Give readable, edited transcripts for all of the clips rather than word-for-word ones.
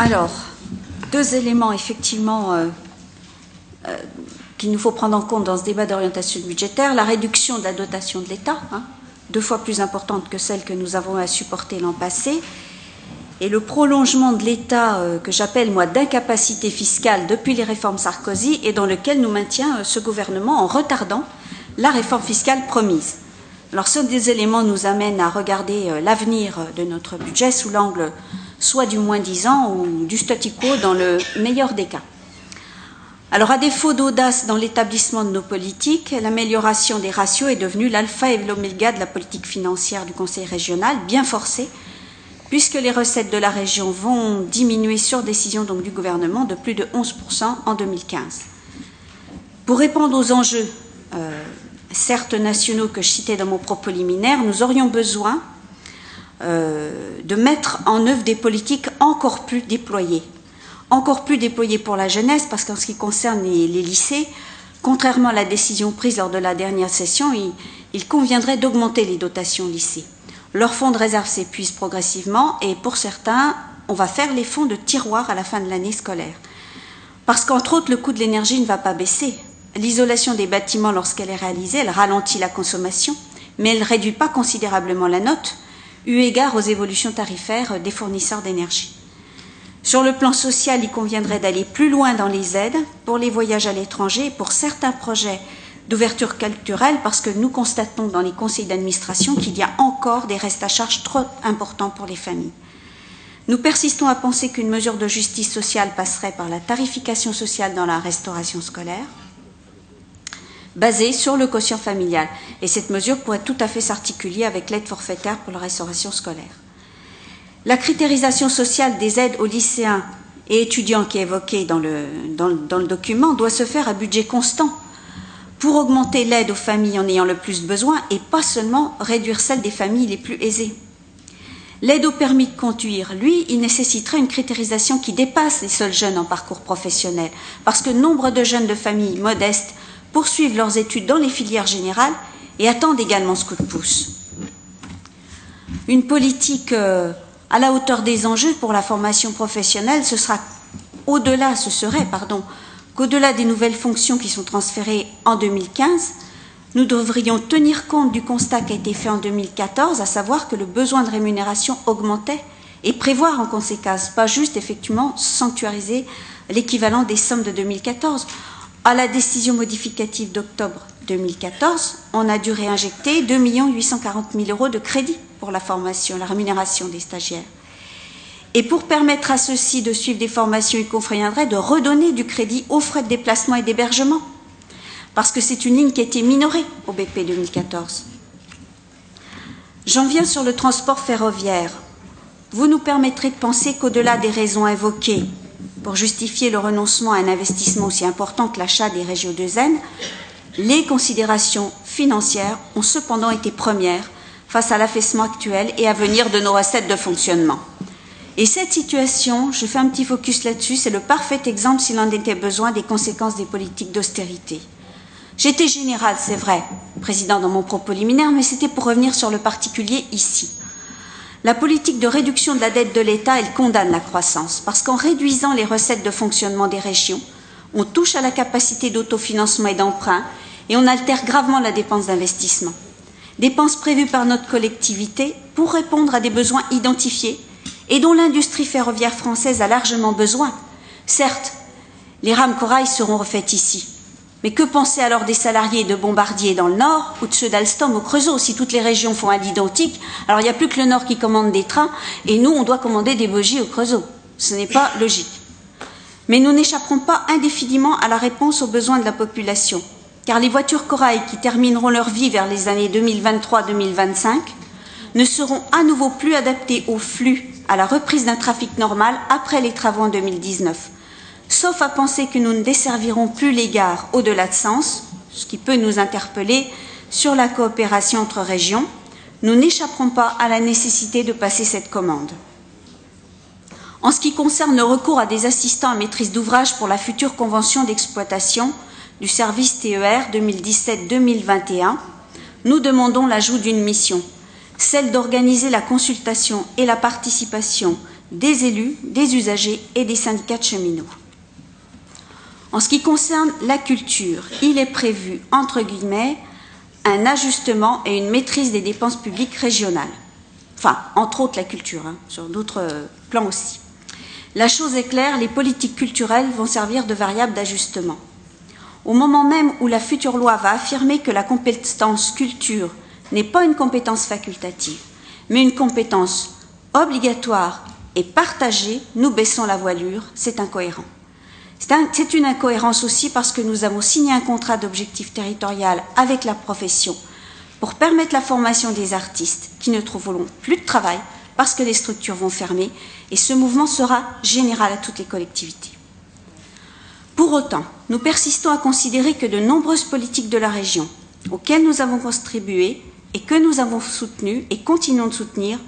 Alors, deux éléments effectivement qu'il nous faut prendre en compte dans ce débat d'orientation budgétaire. La réduction de la dotation de l'État, 2 fois plus importante que celle que nous avons à supporter l'an passé, et le prolongement de l'état que j'appelle, moi, d'incapacité fiscale depuis les réformes Sarkozy et dans lequel nous maintient ce gouvernement en retardant la réforme fiscale promise. Alors, ces deux éléments nous amènent à regarder l'avenir de notre budget sous l'angle soit du moins 10 ans ou du statu quo dans le meilleur des cas. Alors, à défaut d'audace dans l'établissement de nos politiques, l'amélioration des ratios est devenue l'alpha et l'oméga de la politique financière du Conseil régional, bien forcée, puisque les recettes de la région vont diminuer sur décision donc du gouvernement de plus de 11% en 2015. Pour répondre aux enjeux, certes nationaux, que je citais dans mon propos liminaire, nous aurions besoin de mettre en œuvre des politiques encore plus déployées pour la jeunesse, parce qu'en ce qui concerne les lycées, contrairement à la décision prise lors de la dernière session, il conviendrait d'augmenter les dotations au lycée. Leurs fonds de réserve s'épuisent progressivement et pour certains, on va faire les fonds de tiroir à la fin de l'année scolaire. Parce qu'entre autres, le coût de l'énergie ne va pas baisser. L'isolation des bâtiments, lorsqu'elle est réalisée, elle ralentit la consommation, mais elle ne réduit pas considérablement la note, eu égard aux évolutions tarifaires des fournisseurs d'énergie. Sur le plan social, il conviendrait d'aller plus loin dans les aides pour les voyages à l'étranger et pour certains projets d'ouverture culturelle, parce que nous constatons dans les conseils d'administration qu'il y a encore des restes à charge trop importants pour les familles. Nous persistons à penser qu'une mesure de justice sociale passerait par la tarification sociale dans la restauration scolaire, basée sur le quotient familial. Et cette mesure pourrait tout à fait s'articuler avec l'aide forfaitaire pour la restauration scolaire. La critérisation sociale des aides aux lycéens et étudiants qui est évoquée dans le document doit se faire à budget constant pour augmenter l'aide aux familles en ayant le plus besoin et pas seulement réduire celle des familles les plus aisées. L'aide au permis de conduire, lui, il nécessiterait une critérisation qui dépasse les seuls jeunes en parcours professionnel, parce que nombre de jeunes de familles modestes poursuivent leurs études dans les filières générales et attendent également ce coup de pouce. Une politique à la hauteur des enjeux pour la formation professionnelle, ce serait qu'au-delà des nouvelles fonctions qui sont transférées en 2015, nous devrions tenir compte du constat qui a été fait en 2014, à savoir que le besoin de rémunération augmentait et prévoir en conséquence, pas juste effectivement sanctuariser l'équivalent des sommes de 2014. À la décision modificative d'octobre 2014, on a dû réinjecter 2 840 000 € de crédit pour la formation, la rémunération des stagiaires. Et pour permettre à ceux-ci de suivre des formations, il conviendrait de redonner du crédit aux frais de déplacement et d'hébergement, parce que c'est une ligne qui a été minorée au BP 2014. J'en viens sur le transport ferroviaire. Vous nous permettrez de penser qu'au-delà des raisons invoquées pour justifier le renoncement à un investissement aussi important que l'achat des régios de Zen, les considérations financières ont cependant été premières face à l'affaissement actuel et à venir de nos recettes de fonctionnement. Et cette situation, je fais un petit focus là-dessus, c'est le parfait exemple, s'il en était besoin, des conséquences des politiques d'austérité. J'étais général, c'est vrai, Président, dans mon propos liminaire, mais c'était pour revenir sur le particulier ici. La politique de réduction de la dette de l'État, elle condamne la croissance, parce qu'en réduisant les recettes de fonctionnement des régions, on touche à la capacité d'autofinancement et d'emprunt, et on altère gravement la dépense d'investissement. Dépenses prévues par notre collectivité pour répondre à des besoins identifiés et dont l'industrie ferroviaire française a largement besoin. Certes, les rames corail seront refaites ici, mais que penser alors des salariés de Bombardier dans le Nord ou de ceux d'Alstom au Creusot? Si toutes les régions font à l'identique, alors il n'y a plus que le Nord qui commande des trains et nous, on doit commander des bogies au Creusot. Ce n'est pas logique. Mais nous n'échapperons pas indéfiniment à la réponse aux besoins de la population, car les voitures corail qui termineront leur vie vers les années 2023-2025 ne seront à nouveau plus adaptées au flux, à la reprise d'un trafic normal après les travaux en 2019. Sauf à penser que nous ne desservirons plus les gares au-delà de Sens, ce qui peut nous interpeller sur la coopération entre régions, nous n'échapperons pas à la nécessité de passer cette commande. En ce qui concerne le recours à des assistants à maîtrise d'ouvrage pour la future convention d'exploitation du service TER 2017-2021, nous demandons l'ajout d'une mission, celle d'organiser la consultation et la participation des élus, des usagers et des syndicats de cheminots. En ce qui concerne la culture, il est prévu, entre guillemets, un ajustement et une maîtrise des dépenses publiques régionales. Enfin, entre autres la culture, sur d'autres plans aussi. La chose est claire, les politiques culturelles vont servir de variable d'ajustement. Au moment même où la future loi va affirmer que la compétence culture n'est pas une compétence facultative, mais une compétence obligatoire et partagée, nous baissons la voilure, c'est incohérent. C'est une incohérence aussi parce que nous avons signé un contrat d'objectif territorial avec la profession pour permettre la formation des artistes qui ne trouveront plus de travail parce que les structures vont fermer, et ce mouvement sera général à toutes les collectivités. Pour autant, nous persistons à considérer que de nombreuses politiques de la région, auxquelles nous avons contribué et que nous avons soutenues et continuons de soutenir,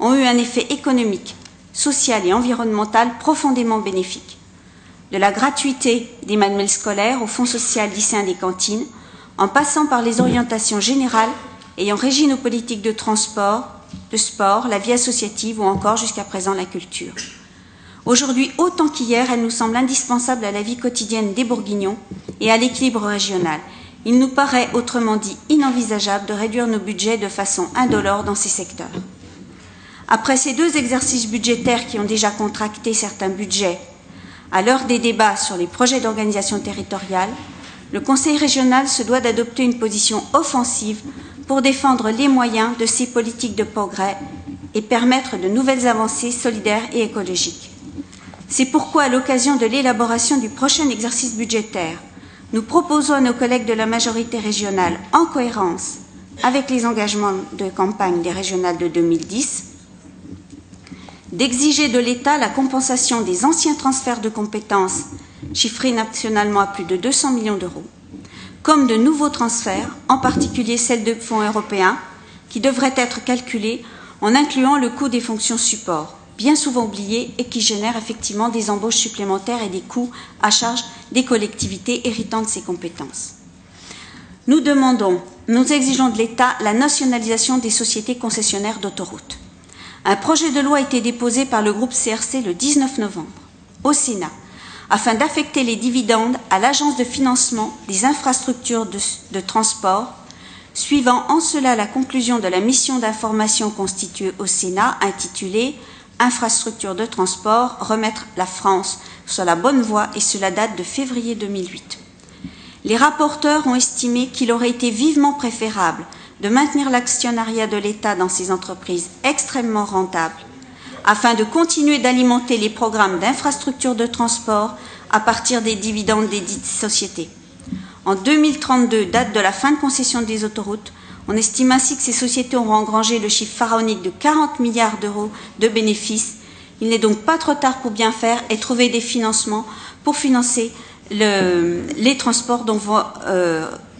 ont eu un effet économique, social et environnemental profondément bénéfique. De la gratuité des manuels scolaires au fonds social lycéen des cantines, en passant par les orientations générales ayant régi nos politiques de transport, de sport, la vie associative ou encore jusqu'à présent la culture. Aujourd'hui, autant qu'hier, elle nous semble indispensable à la vie quotidienne des Bourguignons et à l'équilibre régional. Il nous paraît, autrement dit, inenvisageable de réduire nos budgets de façon indolore dans ces secteurs. Après ces 2 exercices budgétaires qui ont déjà contracté certains budgets, à l'heure des débats sur les projets d'organisation territoriale, le Conseil régional se doit d'adopter une position offensive pour défendre les moyens de ces politiques de progrès et permettre de nouvelles avancées solidaires et écologiques. C'est pourquoi, à l'occasion de l'élaboration du prochain exercice budgétaire, nous proposons à nos collègues de la majorité régionale, en cohérence avec les engagements de campagne des régionales de 2010, d'exiger de l'État la compensation des anciens transferts de compétences, chiffrés nationalement à plus de 200 millions d'euros, comme de nouveaux transferts, en particulier celles de fonds européens, qui devraient être calculés en incluant le coût des fonctions support, bien souvent oubliés et qui génèrent effectivement des embauches supplémentaires et des coûts à charge des collectivités héritant de ces compétences. Nous exigeons de l'État la nationalisation des sociétés concessionnaires d'autoroutes. Un projet de loi a été déposé par le groupe CRC le 19 novembre au Sénat afin d'affecter les dividendes à l'Agence de financement des infrastructures de transport, suivant en cela la conclusion de la mission d'information constituée au Sénat intitulée « Infrastructures de transport, remettre la France sur la bonne voie » et cela date de février 2008. Les rapporteurs ont estimé qu'il aurait été vivement préférable de maintenir l'actionnariat de l'État dans ces entreprises extrêmement rentables, afin de continuer d'alimenter les programmes d'infrastructures de transport à partir des dividendes des dites sociétés. En 2032, date de la fin de concession des autoroutes, on estime ainsi que ces sociétés auront engrangé le chiffre pharaonique de 40 milliards d'euros de bénéfices. Il n'est donc pas trop tard pour bien faire et trouver des financements pour financer les transports dont vont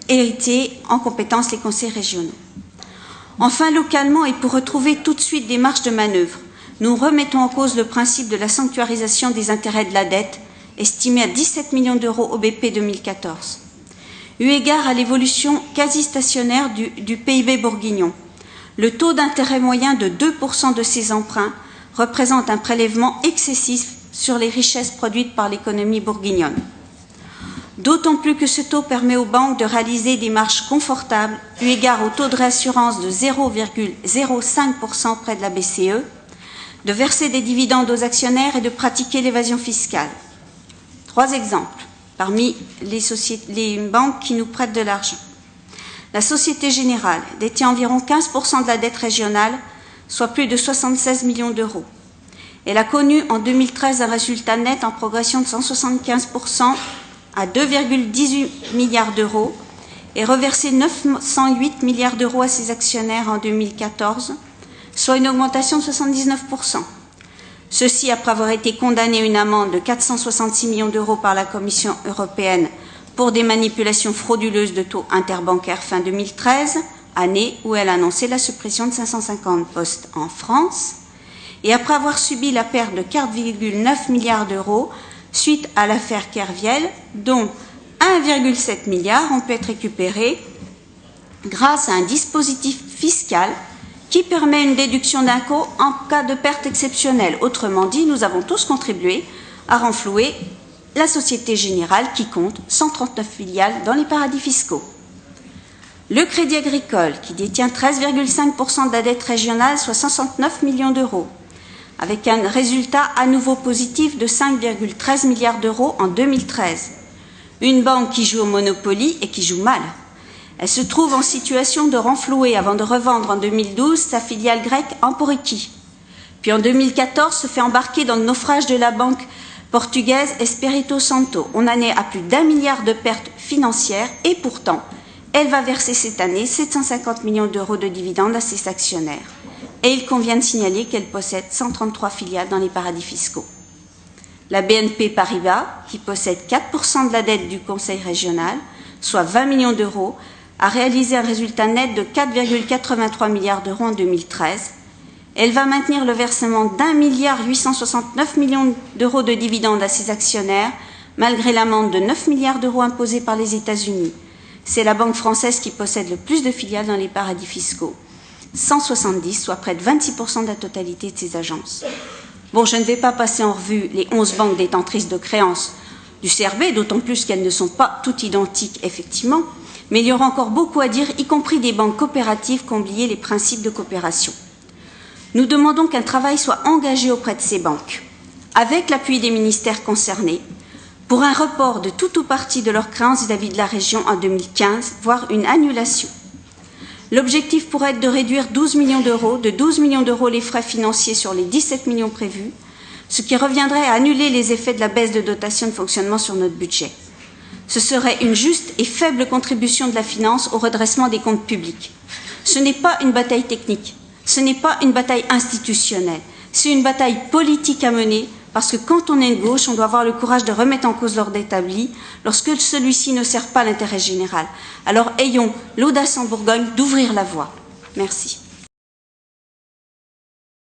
hériter en compétence les conseils régionaux. Enfin, localement, et pour retrouver tout de suite des marges de manœuvre, nous remettons en cause le principe de la sanctuarisation des intérêts de la dette, estimée à 17 millions d'euros au BP 2014. Eu égard à l'évolution quasi stationnaire du PIB bourguignon, le taux d'intérêt moyen de 2% de ces emprunts représente un prélèvement excessif sur les richesses produites par l'économie bourguignonne. D'autant plus que ce taux permet aux banques de réaliser des marges confortables, eu égard au taux de réassurance de 0,05% près de la BCE, de verser des dividendes aux actionnaires et de pratiquer l'évasion fiscale. 3 exemples parmi les banques qui nous prêtent de l'argent. La Société Générale détient environ 15% de la dette régionale, soit plus de 76 millions d'euros. Elle a connu en 2013 un résultat net en progression de 175% à 2,18 milliards d'euros et reversé 908 milliards d'euros à ses actionnaires en 2014, soit une augmentation de 79%. Ceci après avoir été condamné à une amende de 466 millions d'euros par la Commission européenne pour des manipulations frauduleuses de taux interbancaires fin 2013, année où elle annonçait la suppression de 550 postes en France, et après avoir subi la perte de 4,9 milliards d'euros suite à l'affaire Kerviel, dont 1,7 milliard ont pu être récupérés grâce à un dispositif fiscal qui permet une déduction d'impôt en cas de perte exceptionnelle. Autrement dit, nous avons tous contribué à renflouer la Société Générale qui compte 139 filiales dans les paradis fiscaux. Le Crédit Agricole, qui détient 13,5% de la dette régionale, soit 169 millions d'euros, avec un résultat à nouveau positif de 5,13 milliards d'euros en 2013. Une banque qui joue au Monopoly et qui joue mal. Elle se trouve en situation de renflouer avant de revendre en 2012 sa filiale grecque Emporiki. Puis en 2014 se fait embarquer dans le naufrage de la banque portugaise Espírito Santo. On en est à plus d'1 milliard de pertes financières et pourtant, elle va verser cette année 750 millions d'euros de dividendes à ses actionnaires. Et il convient de signaler qu'elle possède 133 filiales dans les paradis fiscaux. La BNP Paribas, qui possède 4% de la dette du Conseil régional, soit 20 millions d'euros, a réalisé un résultat net de 4,83 milliards d'euros en 2013. Elle va maintenir le versement d'1,869 milliard d'euros de dividendes à ses actionnaires, malgré l'amende de 9 milliards d'euros imposée par les États-Unis. C'est la banque française qui possède le plus de filiales dans les paradis fiscaux. 170, soit près de 26% de la totalité de ces agences. Bon, je ne vais pas passer en revue les 11 banques détentrices de créances du CRB, d'autant plus qu'elles ne sont pas toutes identiques, effectivement, mais il y aura encore beaucoup à dire, y compris des banques coopératives qui ont oublié les principes de coopération. Nous demandons qu'un travail soit engagé auprès de ces banques, avec l'appui des ministères concernés, pour un report de tout ou partie de leurs créances vis-à-vis de la région en 2015, voire une annulation. L'objectif pourrait être de réduire de 12 millions d'euros les frais financiers sur les 17 millions prévus, ce qui reviendrait à annuler les effets de la baisse de dotation de fonctionnement sur notre budget. Ce serait une juste et faible contribution de la finance au redressement des comptes publics. Ce n'est pas une bataille technique, ce n'est pas une bataille institutionnelle, c'est une bataille politique à mener, parce que quand on est de gauche, on doit avoir le courage de remettre en cause l'ordre établi lorsque celui-ci ne sert pas l'intérêt général. Alors ayons l'audace en Bourgogne d'ouvrir la voie. Merci.